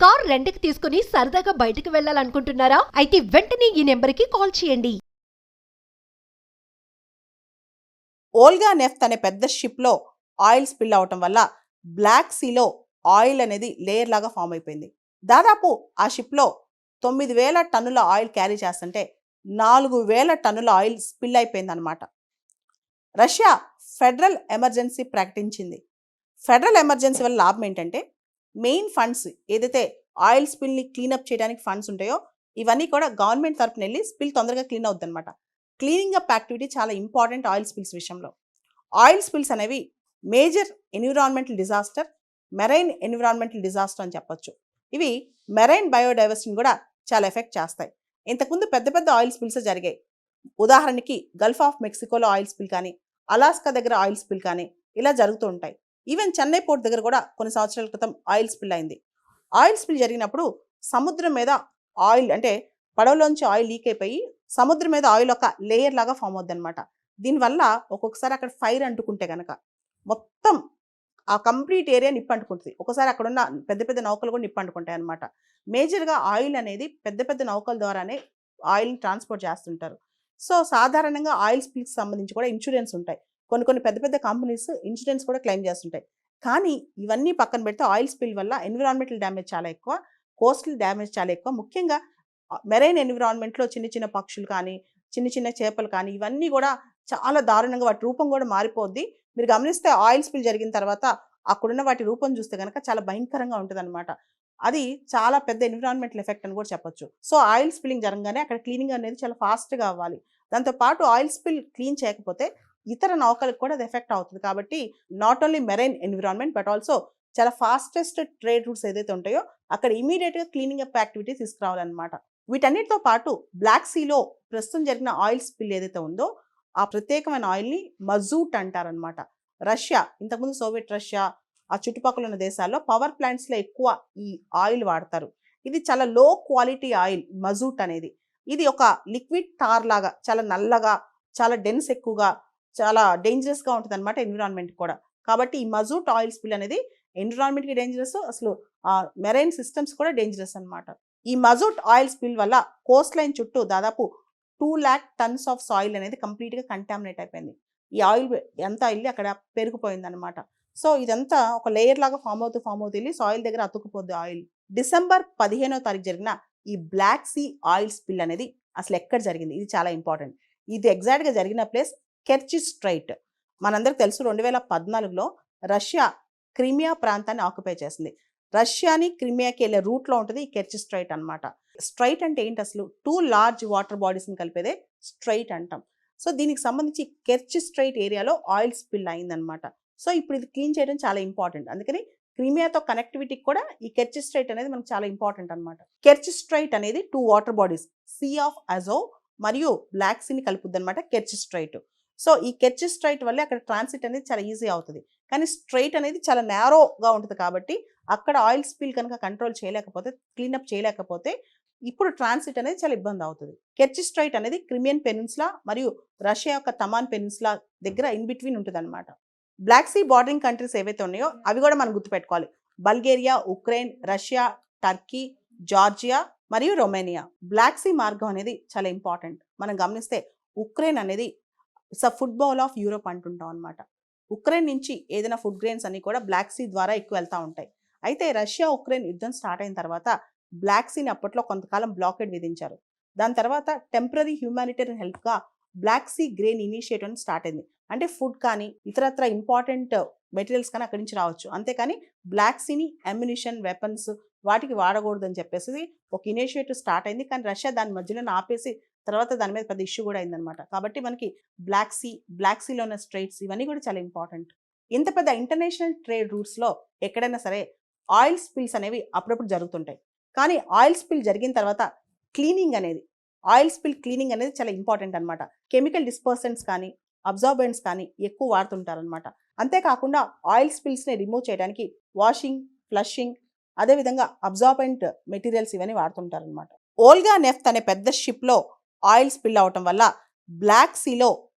Car రెంట్‌కి తీసుకుని సరదాగా బయటకు వెళ్ళాలనుకుంటున్నారా? అయితే వెంటనే ఈ నెంబర్‌కి కాల్ చేయండి. ఓల్గా నెఫ్ట్ అనే పెద్ద షిప్లో ఆయిల్ స్పిల్ అవటం వల్ల బ్లాక్ సీలో ఆయిల్ అనేది లేయర్ లాగా ఫామ్ అయిపోయింది. దాదాపు ఆ షిప్లో 9,000 టన్నుల ఆయిల్ క్యారీ చేస్తుంటే 4,000 టన్నుల ఆయిల్ స్పిల్ అయిపోయిందనమాట. రష్యా ఫెడరల్ ఎమర్జెన్సీ ప్రకటించింది. ఫెడరల్ ఎమర్జెన్సీ వల్ల లాభం ఏంటంటే మెయిన్ ఫండ్స్ ఏదైతే ఆయిల్ స్పిల్ని క్లీనప్ చేయడానికి ఫండ్స్ ఉంటాయో ఇవన్నీ కూడా గవర్నమెంట్ తరపున వెళ్ళి స్పిల్ తొందరగా క్లీన్ అవుద్ది అనమాట. క్లీనింగ్ అప్ యాక్టివిటీ చాలా ఇంపార్టెంట్ ఆయిల్ స్పిల్స్ విషయంలో. ఆయిల్ స్పిల్స్ అనేవి major environmental disaster, marine environmental disaster అని చెప్పొచ్చు. ఇవి మెరైన్ బయోడైవర్సిటీని కూడా చాలా ఎఫెక్ట్ చేస్తాయి. ఇంతకుముందు పెద్ద పెద్ద ఆయిల్ స్పిల్స్ జరిగాయి. ఉదాహరణకి గల్ఫ్ ఆఫ్ మెక్సికోలో ఆయిల్ స్పిల్ కానీ, అలాస్కా దగ్గర ఆయిల్ స్పిల్ కానీ ఇలా జరుగుతూ ఉంటాయి. ఈవెన్ చెన్నై పోర్ట్ దగ్గర కూడా కొన్ని సంవత్సరాల క్రితం ఆయిల్ స్పిల్ అయింది. ఆయిల్ స్పిల్ జరిగినప్పుడు సముద్రం మీద ఆయిల్ అంటే పడవలోంచి ఆయిల్ లీక్ అయిపోయి సముద్రం మీద ఆయిల్ ఒక లేయర్ లాగా ఫామ్ అవుద్ది అనమాట. దీనివల్ల ఒక్కొక్కసారి అక్కడ ఫైర్ అంటుకుంటే కనుక మొత్తం ఆ కంప్లీట్ ఏరియా నిప్పు అంటుకుంటుంది. ఒకసారి అక్కడ ఉన్న పెద్ద పెద్ద నౌకలు కూడా నిప్పు అంటుకుంటాయి అనమాట. మేజర్గా ఆయిల్ అనేది పెద్ద పెద్ద నౌకల ద్వారానే ఆయిల్ని ట్రాన్స్పోర్ట్ చేస్తుంటారు. సో సాధారణంగా ఆయిల్ స్పిల్స్కి సంబంధించి కూడా ఇన్సూరెన్స్ ఉంటాయి. కొన్ని కొన్ని పెద్ద పెద్ద కంపెనీస్ ఇన్సూరెన్స్ కూడా క్లెయిమ్ చేస్తుంటాయి. కానీ ఇవన్నీ పక్కన పెడితే ఆయిల్ స్పిల్ వల్ల ఎన్విరాన్మెంటల్ డ్యామేజ్ చాలా ఎక్కువ, కోస్టల్ డ్యామేజ్ చాలా ఎక్కువ. ముఖ్యంగా మెరైన్ ఎన్విరాన్మెంట్లో చిన్న చిన్న పక్షులు కానీ, చిన్న చిన్న చేపలు కానీ ఇవన్నీ కూడా చాలా దారుణంగా వాటి రూపం కూడా మారిపోద్ది. మీరు గమనిస్తే ఆయిల్ స్పిల్ జరిగిన తర్వాత అక్కడున్న వాటి రూపం చూస్తే కనుక చాలా భయంకరంగా ఉంటుందన్నమాట. అది చాలా పెద్ద ఎన్విరాన్మెంటల్ ఎఫెక్ట్ అని కూడా చెప్పొచ్చు. సో ఆయిల్ స్పిల్లింగ్ జరగగానే అక్కడ క్లీనింగ్ అనేది చాలా ఫాస్ట్గా అవ్వాలి. దాంతోపాటు ఆయిల్ స్పిల్ క్లీన్ చేయకపోతే ఇతర నౌకలకు కూడా అది ఎఫెక్ట్ అవుతుంది. కాబట్టి not only marine environment but also చాలా ఫాస్టెస్ట్ ట్రేడ్ రూట్స్ ఏదైతే ఉంటాయో అక్కడ ఇమీడియట్గా క్లీనింగ్ అప్ యాక్టివిటీ తీసుకురావాలన్నమాట. వీటన్నిటితో పాటు బ్లాక్ సీలో ప్రస్తుతం జరిగిన ఆయిల్ స్పిల్ ఏదైతే ఉందో ఆ ప్రత్యేకమైన ఆయిల్ని మజూట్ అంటారనమాట. రష్యా ఇంతకుముందు సోవియట్ రష్యా ఆ చుట్టుపక్కల ఉన్న దేశాల్లో పవర్ ప్లాంట్స్లో ఎక్కువ ఈ ఆయిల్ వాడతారు. ఇది చాలా లో క్వాలిటీ ఆయిల్ మజూట్ అనేది. ఇది ఒక లిక్విడ్ టార్ లాగా చాలా నల్లగా, చాలా డెన్స్ ఎక్కువగా, చాలా డేంజరస్గా ఉంటుంది అనమాట ఎన్విరాన్మెంట్ కూడా. కాబట్టి ఈ మజూట్ ఆయిల్ స్పిల్ అనేది ఎన్విరాన్మెంట్కి డేంజరస్, అసలు మెరైన్ సిస్టమ్స్ కూడా డేంజరస్ అనమాట. ఈ మజూట్ ఆయిల్ స్పిల్ వల్ల కోస్ట్ లైన్ చుట్టూ దాదాపు 2,00,000 టన్స్ ఆఫ్ సాయిల్ అనేది కంప్లీట్గా కంటామినేట్ అయిపోయింది. ఈ ఆయిల్ ఎంత వెళ్ళి అక్కడ పెరిగిపోయింది అనమాట. సో ఇదంతా ఒక లేయర్ లాగా ఫామ్ అవుతూ వెళ్ళి సాయిల్ దగ్గర అతుక్కుపోద్ది ఆయిల్. డిసెంబర్ 15వ తారీఖు జరిగిన ఈ బ్లాక్ సీ ఆయిల్ స్పిల్ అనేది అసలు ఎక్కడ జరిగింది, ఇది చాలా ఇంపార్టెంట్. ఇది ఎగ్జాక్ట్గా జరిగిన ప్లేస్ కెర్చిస్ స్ట్రైట్. మనందరికి తెలుసు 2014లో రష్యా క్రిమియా ప్రాంతాన్ని ఆక్యుపై చేసింది. రష్యాని క్రిమియాకి వెళ్ళే రూట్లో ఉంటుంది ఈ కెర్చిస్ స్ట్రైట్ అనమాట. స్ట్రైట్ అంటే ఏంటి అసలు? 2 లార్జ్ వాటర్ బాడీస్ని కలిపేదే స్ట్రైట్ అంటాం. సో దీనికి సంబంధించి కెర్చిస్ స్ట్రైట్ ఏరియాలో ఆయిల్ స్పిల్ అయిందనమాట. సో ఇప్పుడు ఇది క్లీన్ చేయడం చాలా ఇంపార్టెంట్. అందుకని క్రిమియాతో కనెక్టివిటీకి కూడా ఈ కెర్చిస్ స్ట్రైట్ అనేది మనకు చాలా ఇంపార్టెంట్ అనమాట. కెర్చిస్ స్ట్రైట్ అనేది 2 water bodies sea of Azov మరియు బ్లాక్ సీని కలుపుద్ది అనమాట కెర్చిస్ స్ట్రైట్. సో ఈ కెర్చిస్ స్ట్రైట్ వల్ల అక్కడ ట్రాన్సిట్ అనేది చాలా ఈజీ అవుతుంది. కానీ స్ట్రైట్ అనేది చాలా నేరోగా ఉంటుంది కాబట్టి అక్కడ ఆయిల్ స్పిల్ కనుక కంట్రోల్ చేయలేకపోతే, క్లీనప్ చేయలేకపోతే ఇప్పుడు ట్రాన్సిట్ అనేది చాలా ఇబ్బంది అవుతుంది. కెర్చిస్ స్ట్రైట్ అనేది క్రిమియన్ పెనిన్సులా మరియు రష్యా యొక్క తమాన్ పెనిన్సులా దగ్గర ఇన్ బిట్వీన్ ఉంటుంది అనమాట. బ్లాక్ సీ బార్డరింగ్ కంట్రీస్ ఏవైతే ఉన్నాయో అవి కూడా మనం గుర్తుపెట్టుకోవాలి. Bulgaria, Ukraine, Russia, Turkey, Georgia మరియు రొమేనియా. బ్లాక్ సీ మార్గం అనేది చాలా ఇంపార్టెంట్. మనం గమనిస్తే ఉక్రెయిన్ అనేది it's a food bowl of Europe అంటుంటాం అనమాట. ఉక్రెయిన్ నుంచి ఏదైనా ఫుడ్ గ్రెయిన్స్ అన్ని కూడా బ్లాక్ సీ ద్వారా ఎక్కువ వెళ్తూ ఉంటాయి. అయితే రష్యా ఉక్రెయిన్ యుద్ధం స్టార్ట్ అయిన తర్వాత బ్లాక్ సీని అప్పట్లో కొంతకాలం బ్లాకేడ్ విధించారు. దాని తర్వాత టెంపరరీ హ్యూమానిటేరియన్ హెల్ప్గా black sea grain initiative start అయింది. అంటే ఫుడ్ కానీ ఇతరత్ర ఇంపార్టెంట్ మెటీరియల్స్ కానీ అక్కడి నుంచి రావచ్చు. అంతేకాని బ్లాక్ సీని అమ్యునిషన్, వెపన్స్ వాటికి వాడకూడదు అని చెప్పేసి ఒక ఇనిషియేటివ్ స్టార్ట్ అయింది. కానీ రష్యా దాని మధ్యలో ఆపేసి తర్వాత దాని మీద పెద్ద ఇష్యూ కూడా అయిందనమాట. కాబట్టి మనకి బ్లాక్ సీలో ఉన్న స్ట్రైట్స్ ఇవన్నీ కూడా చాలా ఇంపార్టెంట్. ఇంత పెద్ద ఇంటర్నేషనల్ ట్రేడ్ రూట్స్లో ఎక్కడైనా సరే ఆయిల్ స్పిల్స్ అనేవి అప్పుడప్పుడు జరుగుతుంటాయి. కానీ ఆయిల్ స్పిల్ జరిగిన తర్వాత ఆయిల్ స్పిల్ క్లీనింగ్ అనేది చాలా ఇంపార్టెంట్ అనమాట. కెమికల్ డిస్పర్సెంట్స్ కానీ, అబ్జార్బెంట్స్ కానీ ఎక్కువ వాడుతుంటారనమాట. అంతేకాకుండా ఆయిల్ స్పిల్స్ని రిమూవ్ చేయడానికి వాషింగ్, ఫ్లషింగ్, అదేవిధంగా అబ్జార్బెంట్ మెటీరియల్స్ ఇవన్నీ వాడుతుంటారనమాట. ఓల్గా నెఫ్ట్ అనే పెద్ద షిప్లో ఆయిల్ స్పిల్ అవటం వల్ల బ్లాక్ సీలో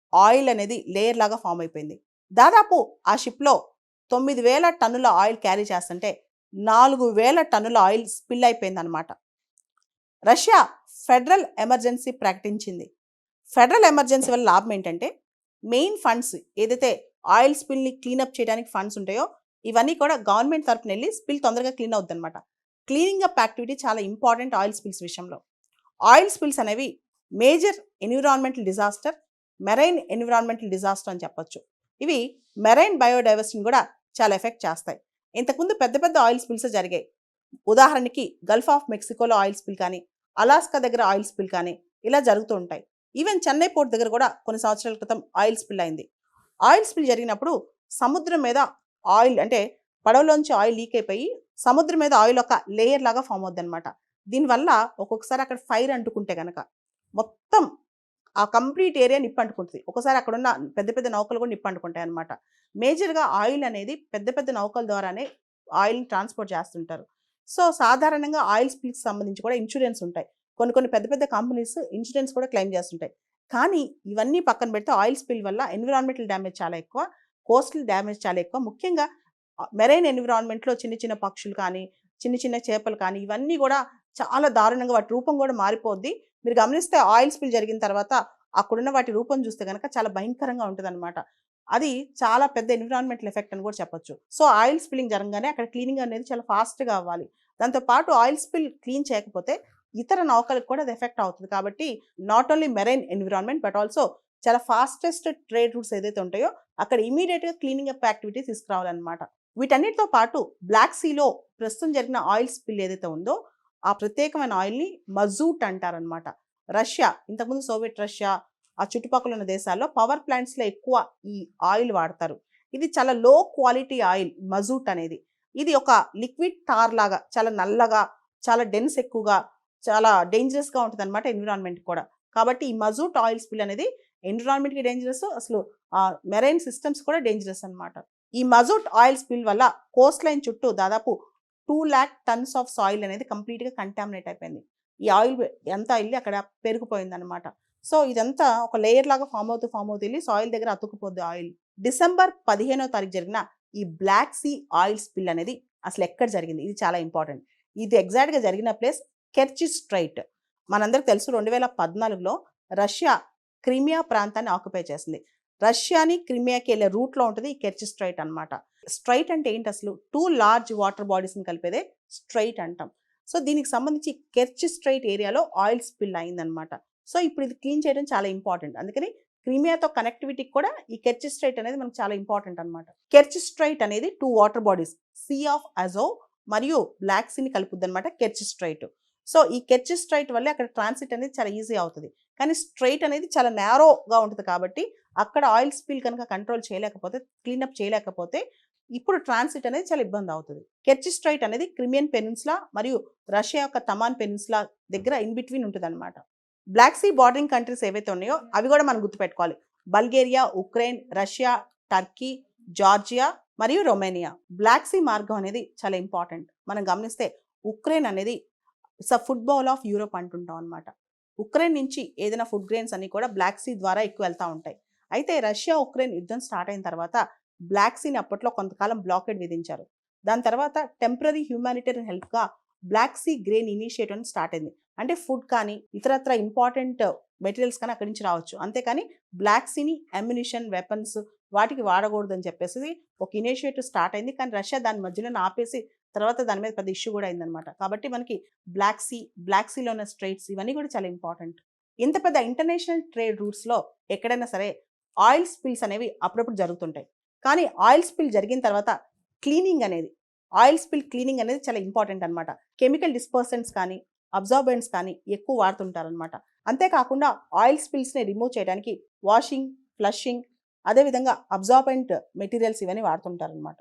ఆయిల్ అనేది లేయర్ లాగా ఫామ్ అయిపోయింది. దాదాపు ఆ షిప్లో 9,000 టన్నుల ఆయిల్ క్యారీ చేస్తుంటే 4,000 టన్నుల ఆయిల్ స్పిల్ అయిపోయిందనమాట. రష్యా ఫెడరల్ ఎమర్జెన్సీ ప్రకటించింది. ఫెడరల్ ఎమర్జెన్సీ వల్ల లాభం ఏంటంటే మెయిన్ ఫండ్స్ ఏదైతే ఆయిల్ స్పిల్ని క్లీనప్ చేయడానికి ఫండ్స్ ఉంటాయో ఇవన్నీ కూడా గవర్నమెంట్ తరపున వెళ్ళి స్పిల్ తొందరగా క్లీన్ అవుద్ది అనమాట. క్లీనింగ్ అప్ యాక్టివిటీ చాలా ఇంపార్టెంట్ ఆయిల్ స్పిల్స్ విషయంలో. ఆయిల్ స్పిల్స్ అనేవి major environmental disaster, marine environmental disaster అని చెప్పొచ్చు. ఇవి మెరైన్ బయోడైవర్సిటీని కూడా చాలా ఎఫెక్ట్ చేస్తాయి. ఇంతకుముందు పెద్ద పెద్ద ఆయిల్ స్పిల్స్ జరిగాయి. ఉదాహరణకి గల్ఫ్ ఆఫ్ మెక్సికోలో ఆయిల్ స్పిల్ కానీ, అలాస్కా దగ్గర ఆయిల్ స్పిల్ కానీ ఇలా జరుగుతూ ఉంటాయి. ఈవెన్ చెన్నై పోర్ట్ దగ్గర కూడా కొన్ని సంవత్సరాల క్రితం ఆయిల్ స్పిల్ అయింది. ఆయిల్ స్పిల్ జరిగినప్పుడు సముద్రం మీద ఆయిల్ అంటే పడవలోంచి ఆయిల్ లీక్ అయిపోయి సముద్రం మీద ఆయిల్ ఒక లేయర్ లాగా ఫామ్ అవుద్ది అనమాట. దీనివల్ల ఒక్కొక్కసారి అక్కడ ఫైర్ అంటుకుంటే కనుక మొత్తం ఆ కంప్లీట్ ఏరియా నిప్పు అంటుకుంటుంది. ఒకసారి అక్కడ ఉన్న పెద్ద పెద్ద నౌకలు కూడా నిప్పు అంటుకుంటాయి అనమాట. మేజర్గా ఆయిల్ అనేది పెద్ద పెద్ద నౌకల ద్వారానే ఆయిల్ని ట్రాన్స్పోర్ట్ చేస్తుంటారు. సో సాధారణంగా ఆయిల్ స్పిల్కి సంబంధించి కూడా ఇన్సూరెన్స్ ఉంటాయి. కొన్ని పెద్ద పెద్ద కంపెనీస్ ఇన్సూరెన్స్ కూడా క్లెయిమ్ చేస్తుంటాయి. కానీ ఇవన్నీ పక్కన పెడితే ఆయిల్ స్పిల్ వల్ల ఎన్విరాన్మెంటల్ డ్యామేజ్ చాలా ఎక్కువ, కోస్టల్ డ్యామేజ్ చాలా ఎక్కువ. ముఖ్యంగా మెరైన్ ఎన్విరాన్మెంట్లో చిన్న చిన్న పక్షులు కానీ, చిన్న చిన్న చేపలు కానీ ఇవన్నీ కూడా చాలా దారుణంగా వాటి రూపం కూడా మారిపోద్ది. మీరు గమనిస్తే ఆయిల్ స్పిల్ జరిగిన తర్వాత అక్కడున్న వాటి రూపం చూస్తే కనుక చాలా భయంకరంగా ఉంటుందన్నమాట. అది చాలా పెద్ద ఎన్విరాన్మెంటల్ ఎఫెక్ట్ అని కూడా చెప్పొచ్చు. సో ఆయిల్ స్పిల్లింగ్ జరగగానే అక్కడ క్లీనింగ్ అనేది చాలా ఫాస్ట్గా అవ్వాలి. దాంతోపాటు ఆయిల్ స్పిల్ క్లీన్ చేయకపోతే ఇతర నౌకలకు కూడా అది ఎఫెక్ట్ అవుతుంది. కాబట్టి not only marine environment but also చాలా ఫాస్టెస్ట్ ట్రేడ్ రూట్స్ ఏదైతే ఉంటాయో అక్కడ ఇమీడియట్గా క్లీనింగ్ అప్ యాక్టివిటీ తీసుకురావాలన్నమాట. వీటన్నిటితో పాటు బ్లాక్ సీలో ప్రస్తుతం జరిగిన ఆయిల్ స్పిల్ ఏదైతే ఉందో ఆ ప్రత్యేకమైన ఆయిల్ని మజూట్ అంటారనమాట. రష్యా, ఇంతకుముందు సోవియట్ రష్యా, ఆ చుట్టుపక్కల ఉన్న దేశాల్లో పవర్ ప్లాంట్స్లో ఎక్కువ ఈ ఆయిల్ వాడతారు. ఇది చాలా లో క్వాలిటీ ఆయిల్ మజూట్ అనేది. ఇది ఒక లిక్విడ్ టార్ లాగా చాలా నల్లగా, చాలా డెన్స్ ఎక్కువగా, చాలా డేంజరస్గా ఉంటుంది అనమాట ఎన్విరాన్మెంట్ కూడా. కాబట్టి ఈ మజూట్ ఆయిల్ స్పిల్ అనేది ఎన్విరాన్మెంట్కి డేంజరస్, అసలు మెరైన్ సిస్టమ్స్ కూడా డేంజరస్ అనమాట. ఈ మజూట్ ఆయిల్ స్పిల్ వల్ల కోస్ట్ లైన్ చుట్టూ దాదాపు 2 lakh tons ఆఫ్ సాయిల్ అనేది కంప్లీట్గా కంటామినేట్ అయిపోయింది. ఈ ఆయిల్ ఎంత వెళ్ళి అక్కడ పెరిగిపోయింది అనమాట. సో ఇదంతా ఒక లేయర్ లాగా ఫామ్ అవుతూ వెళ్ళి సాయిల్ దగ్గర అతుక్కుపోద్ది ఆయిల్. డిసెంబర్ 15వ తారీఖు జరిగిన ఈ బ్లాక్ సీ ఆయిల్ స్పిల్ అనేది అసలు ఎక్కడ జరిగింది, ఇది చాలా ఇంపార్టెంట్. ఇది ఎగ్జాక్ట్గా జరిగిన ప్లేస్ కెర్చి స్ట్రైట్. మనందరికి తెలుసు 2014లో రష్యా క్రిమియా ప్రాంతాన్ని ఆక్యుపై చేసింది. రష్యాని క్రిమియాకి వెళ్ళే రూట్లో ఉంటుంది ఈ కెర్చి స్ట్రైట్ అనమాట. స్ట్రైట్ అంటే ఏంటి అసలు? 2 large వాటర్ బాడీస్ని కలిపేదే స్ట్రైట్ అంటాం. సో దీనికి సంబంధించి కెర్చి స్ట్రైట్ ఏరియాలో ఆయిల్ స్పిల్ అయిందనమాట. సో ఇప్పుడు ఇది క్లీన్ చేయడం చాలా ఇంపార్టెంట్. అందుకని క్రిమియాతో కనెక్టివిటీకి కూడా ఈ కెర్చి స్ట్రైట్ అనేది మనకు చాలా ఇంపార్టెంట్ అనమాట. కెర్చి స్ట్రైట్ అనేది 2 water bodies, sea of Azov మరియు బ్లాక్ సీని కలుపుద్ది అనమాట కెర్చి స్ట్రైట్. సో ఈ కెర్చి స్ట్రైట్ వల్లే అక్కడ ట్రాన్సిట్ అనేది చాలా ఈజీ అవుతుంది. కానీ స్ట్రైట్ అనేది చాలా నేరోగా ఉంటుంది కాబట్టి అక్కడ ఆయిల్ స్పిల్ కనుక కంట్రోల్ చేయలేకపోతే, క్లీనప్ చేయలేకపోతే ఇప్పుడు ట్రాన్సిట్ అనేది చాలా ఇబ్బంది అవుతుంది. కెర్చి స్ట్రైట్ అనేది క్రిమియన్ పెనిన్సులా మరియు రష్యా యొక్క తమాన్ పెనిన్సులా దగ్గర ఇన్ బిట్వీన్ ఉంటుంది అనమాట. బ్లాక్ సీ బార్డరింగ్ కంట్రీస్ ఏవైతే ఉన్నాయో అవి కూడా మనం గుర్తుపెట్టుకోవాలి. Bulgaria, Ukraine, Russia, Turkey, Georgia మరియు రొమేనియా. బ్లాక్ సీ మార్గం అనేది చాలా ఇంపార్టెంట్. మనం గమనిస్తే ఉక్రెయిన్ అనేది it's a food bowl of Europe అంటుంటాం అనమాట. ఉక్రెయిన్ నుంచి ఏదైనా ఫుడ్ గ్రెయిన్స్ అన్ని కూడా బ్లాక్ సీ ద్వారా ఎక్కువ వెళ్తూ ఉంటాయి. అయితే రష్యా ఉక్రెయిన్ యుద్ధం స్టార్ట్ అయిన తర్వాత బ్లాక్ సీని అప్పట్లో కొంతకాలం బ్లాకేడ్ విధించారు. దాని తర్వాత టెంపరరీ హ్యూమానిటేరియన్ హెల్ప్గా బ్లాక్ సీ గ్రెయిన్ ఇనిషియేటివ్ అని స్టార్ట్ అయింది. అంటే ఫుడ్ కానీ ఇతరత్ర ఇంపార్టెంట్ మెటీరియల్స్ కానీ అక్కడి నుంచి రావచ్చు. అంతేకాని బ్లాక్ సీని అమ్యునిషన్, వెపన్స్ వాటికి వాడకూడదని చెప్పేసి ఒక ఇనిషియేటివ్ స్టార్ట్ అయింది. కానీ రష్యా దాని మధ్యలో ఆపేసి తర్వాత దాని మీద పెద్ద ఇష్యూ కూడా అయిందనమాట. కాబట్టి మనకి బ్లాక్ సీలో ఉన్న స్ట్రైట్స్ ఇవన్నీ కూడా చాలా ఇంపార్టెంట్. ఇంత పెద్ద ఇంటర్నేషనల్ ట్రేడ్ రూట్స్లో ఎక్కడైనా సరే ఆయిల్ స్పిల్స్ అనేవి అప్పుడప్పుడు జరుగుతుంటాయి. కానీ ఆయిల్ స్పిల్ జరిగిన తర్వాత ఆయిల్ స్పిల్ క్లీనింగ్ అనేది చాలా ఇంపార్టెంట్ అనమాట. కెమికల్ డిస్పర్సెంట్స్ కానీ అబ్జార్బెంట్స్ కానీ ఎక్కువ వాడుతుంటారనమాట. అంతేకాకుండా ఆయిల్ స్పిల్స్ని రిమూవ్ చేయడానికి వాషింగ్, ఫ్లషింగ్, అదేవిధంగా అబ్జార్బెంట్ మెటీరియల్స్ ఇవన్నీ వాడుతుంటారనమాట.